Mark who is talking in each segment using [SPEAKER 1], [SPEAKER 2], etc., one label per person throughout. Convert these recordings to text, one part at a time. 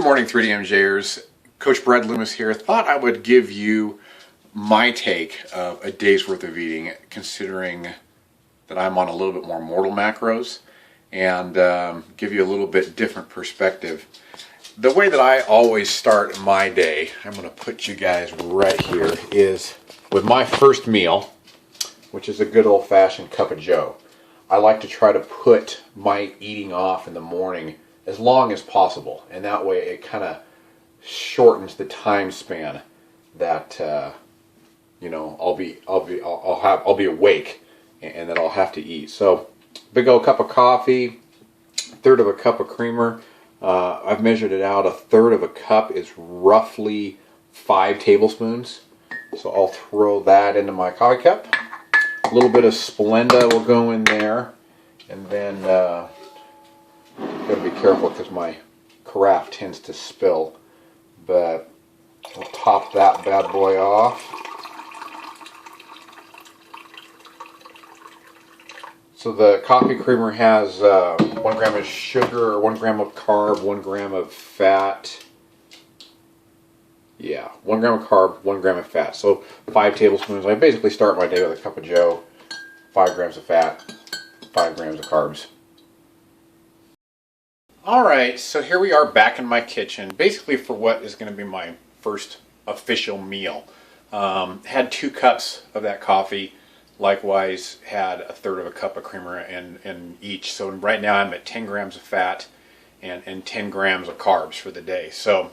[SPEAKER 1] morning, 3DMJers. Coach Brad Loomis here. Thought I would give you my take of a day's worth of eating, considering that I'm on a little bit more mortal macros, and give you a little bit different perspective. The way that I always start my day, I'm going to put you guys right here, is with my first meal, which is a good old-fashioned cup of joe. I like to try to put my eating off in the morning as long as possible, and that way it kind of shortens the time span that you know, I'll be awake and that I'll have to eat. So big old cup of coffee, third of a cup of creamer. I've measured it out. A third of a cup is roughly 5 tablespoons. So I'll throw that into my coffee cup. A little bit of Splenda will go in there, and then gotta be careful because my carafe tends to spill. But we'll top that bad boy off. So the coffee creamer has 1 gram of sugar, 1 gram of carb, 1 gram of fat. Yeah, 1 gram of carb, 1 gram of fat. So 5 tablespoons. I basically start my day with a cup of joe, 5 grams of fat, 5 grams of carbs. Alright, so here we are back in my kitchen, basically for what is going to be my first official meal. Had 2 cups of that coffee. Likewise, had a third of a cup of creamer in each. So right now I'm at 10 grams of fat and 10 grams of carbs for the day. So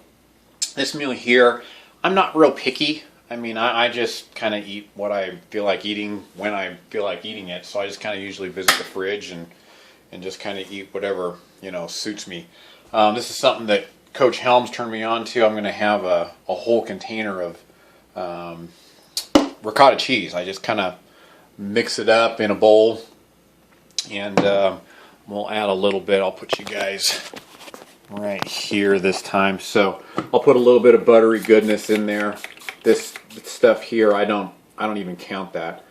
[SPEAKER 1] this meal here, I'm not real picky. I mean, I just kind of eat what I feel like eating when I feel like eating it. So I just kind of usually visit the fridge and just kind of eat whatever, you know, suits me. This is something that Coach Helms turned me on to. I'm going to have a whole container of ricotta cheese. I just kind of mix it up in a bowl, and we'll add a little bit. I'll put you guys right here this time. So I'll put a little bit of buttery goodness in there. This stuff here, I don't even count that.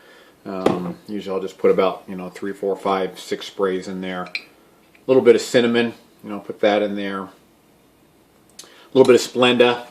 [SPEAKER 1] Usually I'll just put about, you know, 3, 4, 5, 6 sprays in there. A little bit of cinnamon, you know, put that in there. A little bit of Splenda,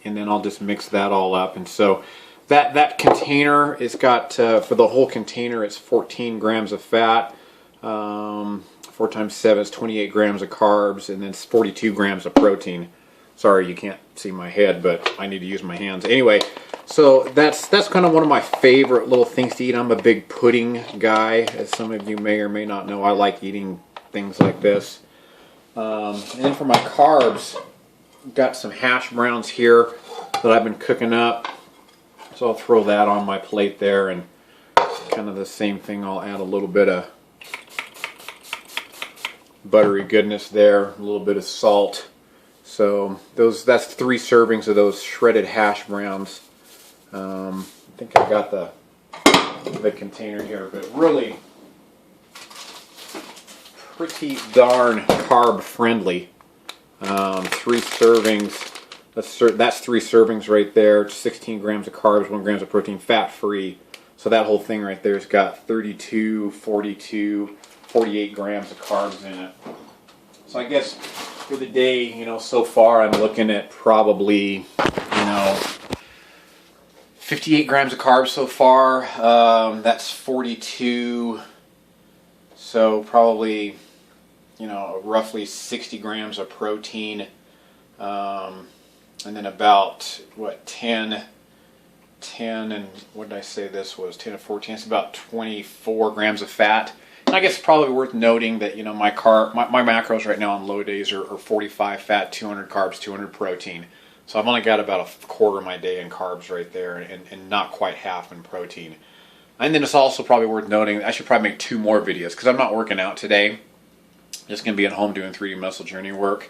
[SPEAKER 1] and then I'll just mix that all up. And so that container is got, for the whole container, it's 14 grams of fat, 4 times 7 is 28 grams of carbs, and then it's 42 grams of protein. Sorry, you can't see my head, but I need to use my hands. Anyway, so that's kind of one of my favorite little things to eat. I'm a big pudding guy, as some of you may or may not know. I like eating things like this. And then for my carbs, got some hash browns here that I've been cooking up. So I'll throw that on my plate there, and kind of the same thing. I'll add a little bit of buttery goodness there, a little bit of salt. So that's 3 servings of those shredded hash browns. I think I got the container here, but really pretty darn carb friendly. 3 servings. That's 3 servings right there. 16 grams of carbs, 1 gram of protein, fat free. So that whole thing right there's got 32, 42, 48 grams of carbs in it. So I guess for the day, you know, so far I'm looking at probably, you know, 58 grams of carbs so far. That's 42. So probably, you know, roughly 60 grams of protein. And then about, what, 10, and what did I say this was? 10 to 14, it's about 24 grams of fat. And I guess it's probably worth noting that, you know, my macros right now on low days are 45 fat, 200 carbs, 200 protein. So I've only got about a quarter of my day in carbs right there, and not quite half in protein. And then it's also probably worth noting that I should probably make 2 more videos, because I'm not working out today. Just going to be at home doing 3D muscle journey work.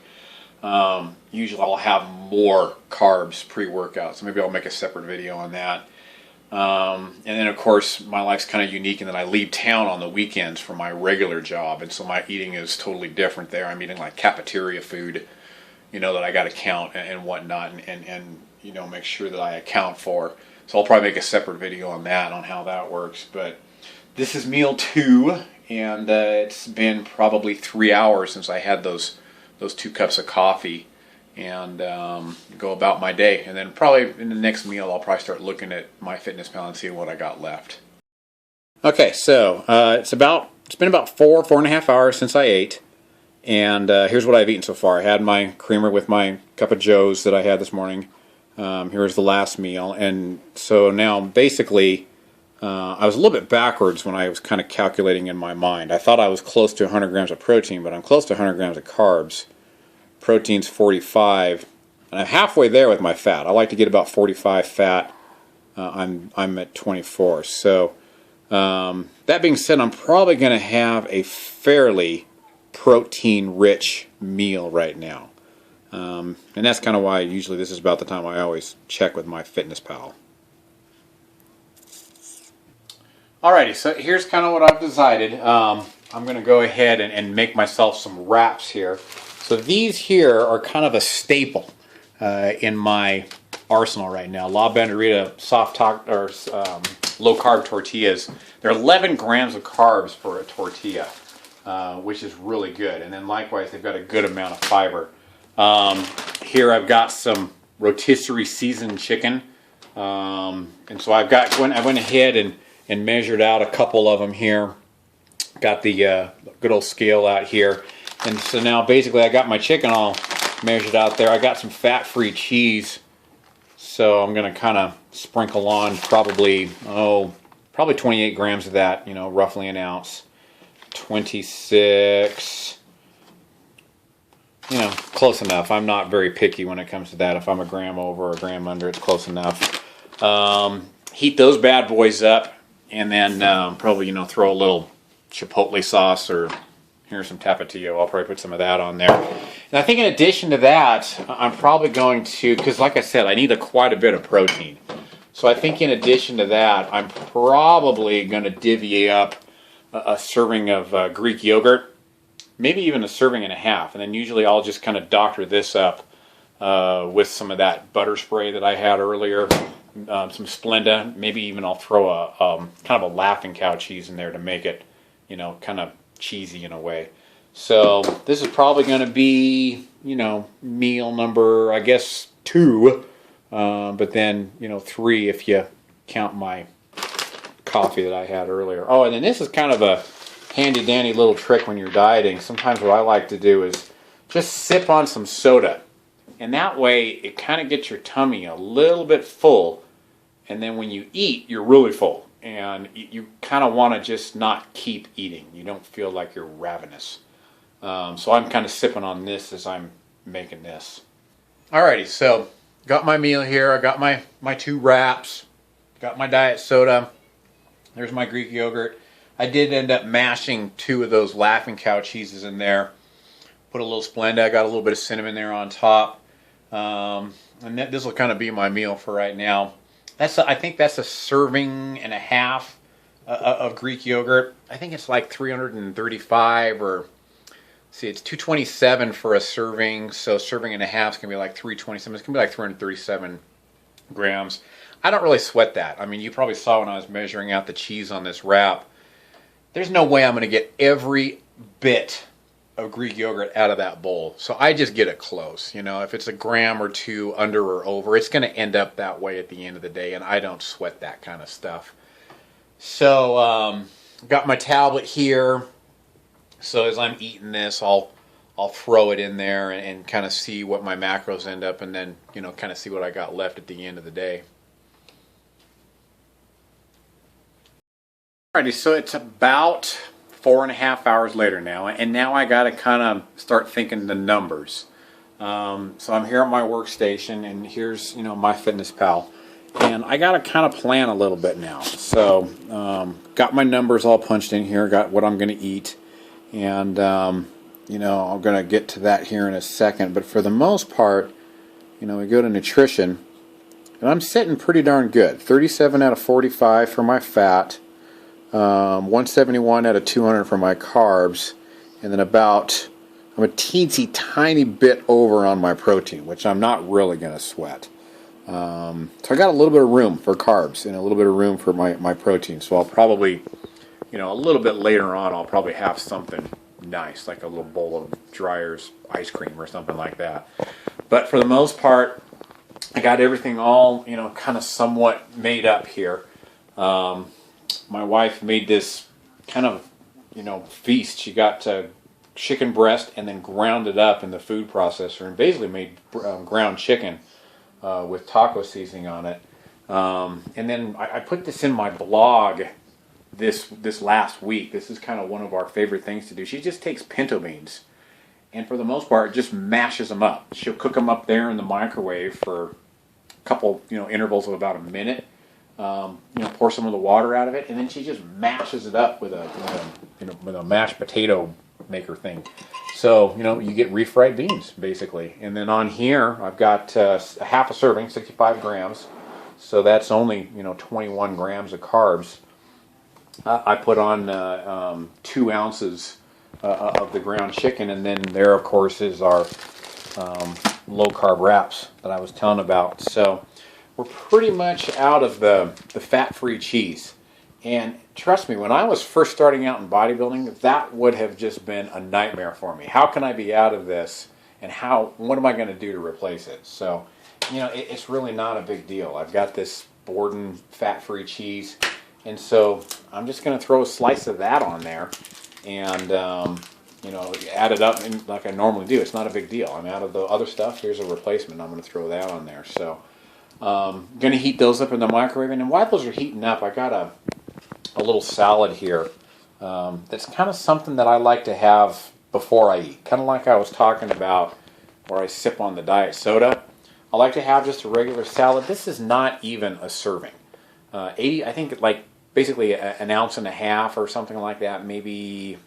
[SPEAKER 1] Usually I'll have more carbs pre-workout, so maybe I'll make a separate video on that. And then of course my life's kind of unique in that I leave town on the weekends for my regular job, and so my eating is totally different there. I'm eating like cafeteria food, you know, that I got to count and whatnot, and you know, make sure that I account for. So I'll probably make a separate video on that, on how that works. But this is meal 2, and it's been probably 3 hours since I had those 2 cups of coffee. and go about my day. And then probably in the next meal, I'll probably start looking at MyFitnessPal and seeing what I got left. Okay, so it's been about 4.5 hours since I ate, and here's what I've eaten so far. I had my creamer with my cup of joes that I had this morning. Here's the last meal, and so now basically I was a little bit backwards when I was kind of calculating in my mind. I thought I was close to 100 grams of protein, but I'm close to 100 grams of carbs. Protein's 45, and I'm halfway there with my fat. I like to get about 45 fat. I'm at 24. So that being said, I'm probably going to have a fairly protein-rich meal right now. And that's kind of why usually this is about the time I always check with MyFitnessPal. Alrighty, so here's kind of what I've decided. I'm going to go ahead and make myself some wraps here. So these here are kind of a staple in my arsenal right now. La Banderita low carb tortillas. They're 11 grams of carbs for a tortilla, which is really good. And then likewise, they've got a good amount of fiber. Here I've got some rotisserie seasoned chicken, and so I went ahead and measured out a couple of them here. Got the good old scale out here, and so now basically I got my chicken all measured out there. I got some fat-free cheese, so I'm going to kind of sprinkle on probably 28 grams of that, roughly an ounce. 26. Close enough. I'm not very picky when it comes to that. If I'm a gram over or a gram under, it's close enough. Heat those bad boys up, and then probably, throw a little chipotle sauce, or here's some tapatio. I'll probably put some of that on there. And I think in addition to that, I'm probably going to, because like I said, I need quite a bit of protein. So I think in addition to that, I'm probably going to divvy up a serving of Greek yogurt. Maybe even a serving and a half, and then usually I'll just kind of doctor this up with some of that butter spray that I had earlier, some Splenda. Maybe even I'll throw a kind of a Laughing Cow cheese in there to make it, kind of cheesy in a way. So this is probably going to be, meal number, I guess, 2, but then 3 if you count my coffee that I had earlier. Oh, and then this is kind of a handy dandy little trick when you're dieting. Sometimes what I like to do is just sip on some soda, and that way it kind of gets your tummy a little bit full, and then when you eat you're really full, and you kind of want to just not keep eating. You don't feel like you're ravenous. So I'm kind of sipping on this as I'm making this. Alrighty, so got my meal here. I got my 2 wraps, got my diet soda, there's my Greek yogurt. I did end up mashing 2 of those Laughing Cow cheeses in there. Put a little Splenda. I got a little bit of cinnamon there on top. And this will kind of be my meal for right now. I think that's a serving and a half of Greek yogurt. I think it's like 335 or, see, it's 227 for a serving. So serving and a half is going to be like 327. It's going to be like 337 grams. I don't really sweat that. I mean, you probably saw when I was measuring out the cheese on this wrap. There's no way I'm going to get every bit of Greek yogurt out of that bowl. So I just get it close. If it's a gram or 2 under or over, it's going to end up that way at the end of the day, and I don't sweat that kind of stuff. So got my tablet here. So as I'm eating this, I'll throw it in there and kind of see what my macros end up, and then kind of see what I got left at the end of the day. Alrighty, so it's about 4.5 hours later now, and now I got to kind of start thinking the numbers. So I'm here at my workstation, and here's MyFitnessPal, and I got to kind of plan a little bit now. So got my numbers all punched in here, got what I'm going to eat, and I'm going to get to that here in a second. But for the most part, we go to nutrition, and I'm sitting pretty darn good. 37 out of 45 for my fat. 171 out of 200 for my carbs, and then I'm a teensy tiny bit over on my protein, which I'm not really going to sweat. So I got a little bit of room for carbs and a little bit of room for my protein. So I'll probably, a little bit later on, I'll probably have something nice, like a little bowl of Dreyer's ice cream or something like that. But for the most part, I got everything all, kind of somewhat made up here. My wife made this kind of, feast. She got chicken breast and then ground it up in the food processor and basically made ground chicken with taco seasoning on it. And then I put this in my blog this last week. This is kind of one of our favorite things to do. She just takes pinto beans and for the most part just mashes them up. She'll cook them up there in the microwave for a couple intervals of about a minute. Pour some of the water out of it, and then she just mashes it up with a mashed potato maker thing. So you get refried beans basically. And then on here I've got a half a serving, 65 grams. So that's only 21 grams of carbs. I put on 2 ounces of the ground chicken, and then there of course is our low carb wraps that I was telling about. So we're pretty much out of the fat-free cheese. And trust me, when I was first starting out in bodybuilding, that would have just been a nightmare for me. How can I be out of this, and what am I going to do to replace it? So, it's really not a big deal. I've got this Borden fat-free cheese, and so I'm just going to throw a slice of that on there and, add it up like I normally do. It's not a big deal. I'm out of the other stuff. Here's a replacement. I'm going to throw that on there. So going to heat those up in the microwave, and then while those are heating up, I got a little salad here that's kind of something that I like to have before I eat. Kind of like I was talking about where I sip on the diet soda. I like to have just a regular salad. This is not even a serving. 80, I think like basically an ounce and a half or something like that. Maybe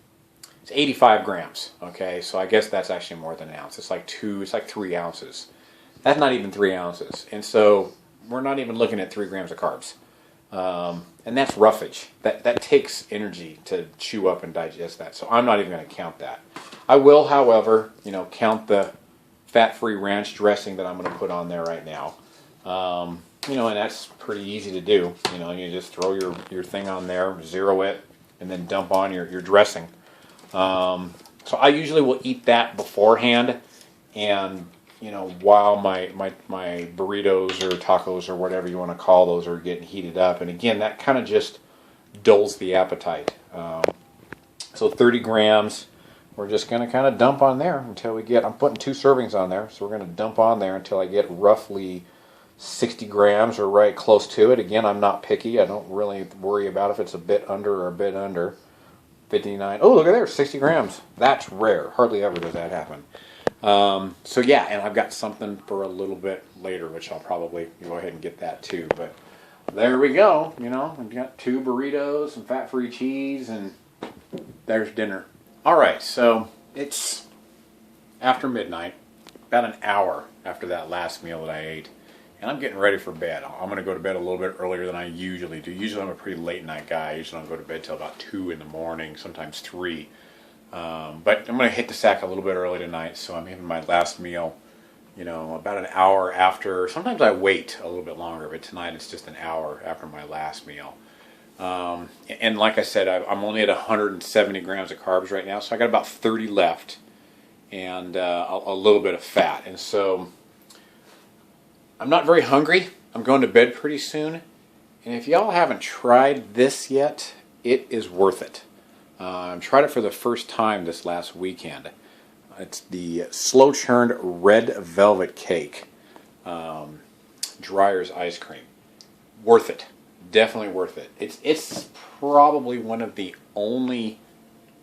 [SPEAKER 1] it's 85 grams. Okay, so I guess that's actually more than an ounce. It's like 3 ounces. That's not even 3 ounces. And so we're not even looking at 3 grams of carbs. And that's roughage. That takes energy to chew up and digest that. So I'm not even going to count that. I will, however, count the fat-free ranch dressing that I'm going to put on there right now. And that's pretty easy to do. You just throw your thing on there, zero it, and then dump on your dressing. So I usually will eat that beforehand, and while my burritos or tacos or whatever you want to call those are getting heated up. And again, that kind of just dulls the appetite. So 30 grams, we're just going to kind of dump on there until I'm putting 2 servings on there. So we're going to dump on there until I get roughly 60 grams or right close to it. Again, I'm not picky. I don't really worry about if it's a bit under or a bit under. 59. Oh, look at there, 60 grams. That's rare. Hardly ever does that happen. So yeah, and I've got something for a little bit later, which I'll probably go ahead and get that too. But there we go. I've got 2 burritos, some fat-free cheese, and there's dinner. All right, so it's after midnight, about an hour after that last meal that I ate, and I'm getting ready for bed. I'm going to go to bed a little bit earlier than I usually do. Usually I'm a pretty late night guy. I usually don't go to bed till about 2 in the morning, sometimes 3. But I'm going to hit the sack a little bit early tonight, so I'm having my last meal, about an hour after. Sometimes I wait a little bit longer, but tonight it's just an hour after my last meal. And like I said, I'm only at 170 grams of carbs right now, so I got about 30 left and a little bit of fat. And so I'm not very hungry. I'm going to bed pretty soon. And if y'all haven't tried this yet, it is worth it. I tried it for the first time this last weekend. It's the slow churned red velvet cake, Dreyer's ice cream. Worth it, definitely worth it. It's probably one of the only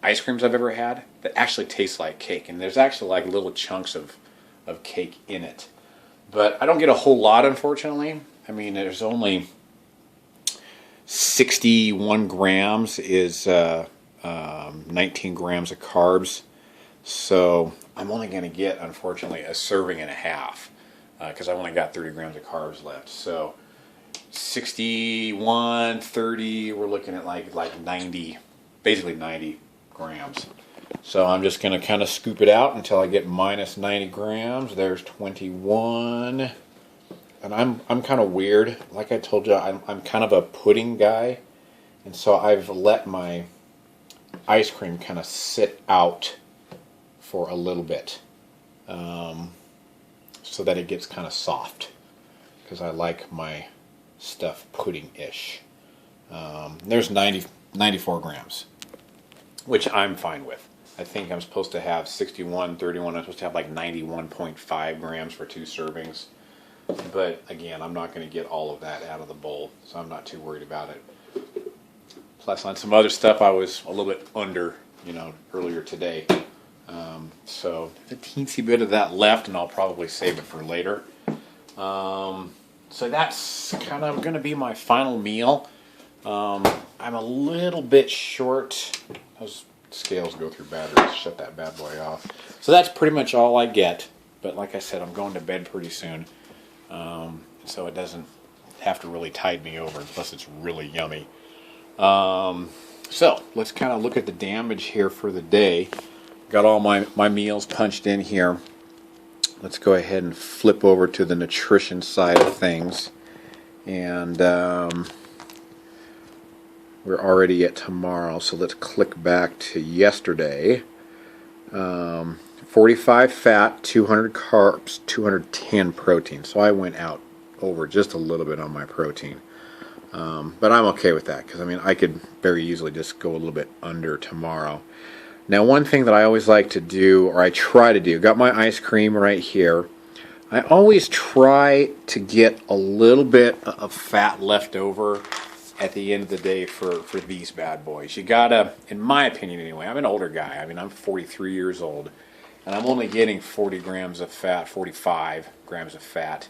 [SPEAKER 1] ice creams I've ever had that actually tastes like cake, and there's actually like little chunks of cake in it. But I don't get a whole lot, unfortunately. I mean, there's only 61 grams is 19 grams of carbs. So I'm only going to get, unfortunately, a serving and a half because I've only got 30 grams of carbs left. So 61, 30, we're looking at like 90, basically 90 grams. So I'm just going to kind of scoop it out until I get minus 90 grams. There's 21. And I'm kind of weird. Like I told you, I'm kind of a pudding guy. And so I've let my ice cream kind of sit out for a little bit. So so that it gets kind of soft, because I like my stuff pudding-ish. There's 94 grams, which I'm fine with. I think I'm supposed to have 61, 31. I'm supposed to have like 91.5 grams for 2 servings. But again, I'm not going to get all of that out of the bowl, so I'm not too worried about it. Plus, on some other stuff, I was a little bit under, earlier today. So a teensy bit of that left, and I'll probably save it for later. So that's kind of going to be my final meal. I'm a little bit short. Those scales go through batteries. Shut that bad boy off. So that's pretty much all I get. But like I said, I'm going to bed pretty soon. So it doesn't have to really tide me over, plus it's really yummy. So let's kind of look at the damage here for the day. Got all my meals punched in here. Let's go ahead and flip over to the nutrition side of things. And we're already at tomorrow, so let's click back to yesterday. 45 fat, 200 carbs, 210 protein. So I went out over just a little bit on my protein. But I'm okay with that, because I could very easily just go a little bit under tomorrow. Now, one thing that I always like to do, or I try to do, got my ice cream right here. I always try to get a little bit of fat left over at the end of the day for these bad boys. You gotta, in my opinion anyway, I'm an older guy. I'm 43 years old, and I'm only getting 40 grams of fat, 45 grams of fat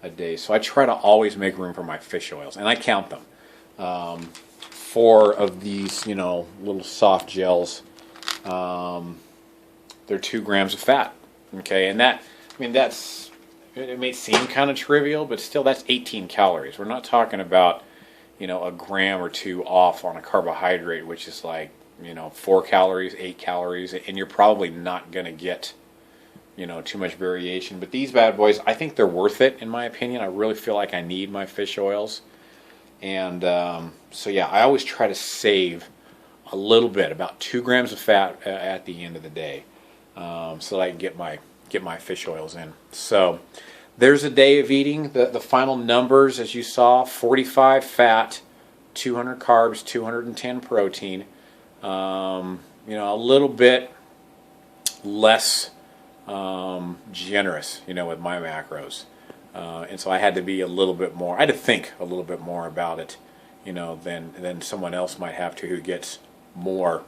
[SPEAKER 1] a day. So I try to always make room for my fish oils, and I count them. 4 of these, little soft gels, they're 2 grams of fat. Okay, and that's, it may seem kind of trivial, but still, that's 18 calories. We're not talking about, a gram or 2 off on a carbohydrate, which is like, 4 calories, 8 calories, and you're probably not going to get, too much variation. But these bad boys, I think they're worth it, in my opinion. I really feel like I need my fish oils. And so, yeah, I always try to save a little bit, about 2 grams of fat at the end of the day, so that I can get my fish oils in. So there's a day of eating. The final numbers, as you saw: 45 fat, 200 carbs, 210 protein. A little bit less generous, with my macros. And so I had to be a little bit more, I had to think a little bit more about it, than someone else might have to, who gets more,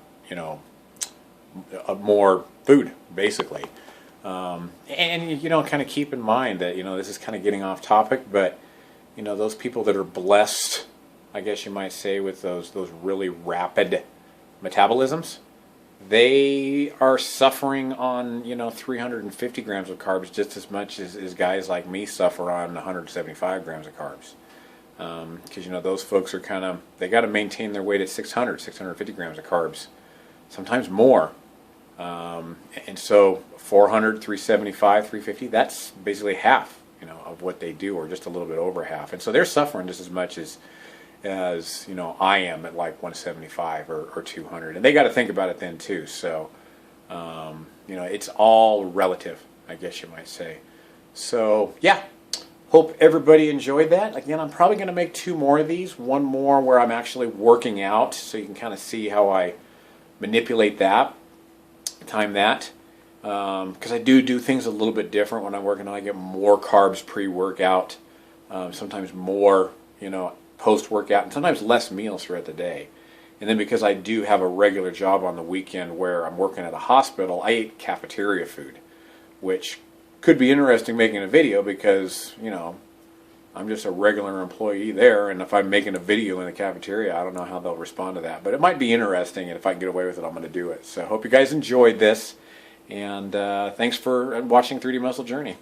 [SPEAKER 1] more food, basically. And kind of keep in mind that, this is kind of getting off topic, but, those people that are blessed, I guess you might say, with those really rapid metabolisms, they are suffering on, 350 grams of carbs just as much as guys like me suffer on 175 grams of carbs. Because, those folks are they got to maintain their weight at 650 grams of carbs, sometimes more. And so 400, 375, 350, that's basically half, of what they do, or just a little bit over half. And so they're suffering just as much as I am at like 175 or 200. And they got to think about it then too. So, it's all relative, I guess you might say. So, yeah. Hope everybody enjoyed that. Again, I'm probably going to make 2 more of these. One more where I'm actually working out, so you can kind of see how I manipulate that, time that. Because I do things a little bit different when I'm working out. I get more carbs pre-workout, sometimes more, post-workout, and sometimes less meals throughout the day. And then because I do have a regular job on the weekend where I'm working at a hospital, I eat cafeteria food, which could be interesting making a video, because, I'm just a regular employee there, and if I'm making a video in the cafeteria, I don't know how they'll respond to that. But it might be interesting, and if I can get away with it, I'm going to do it. So I hope you guys enjoyed this, and thanks for watching 3D Muscle Journey.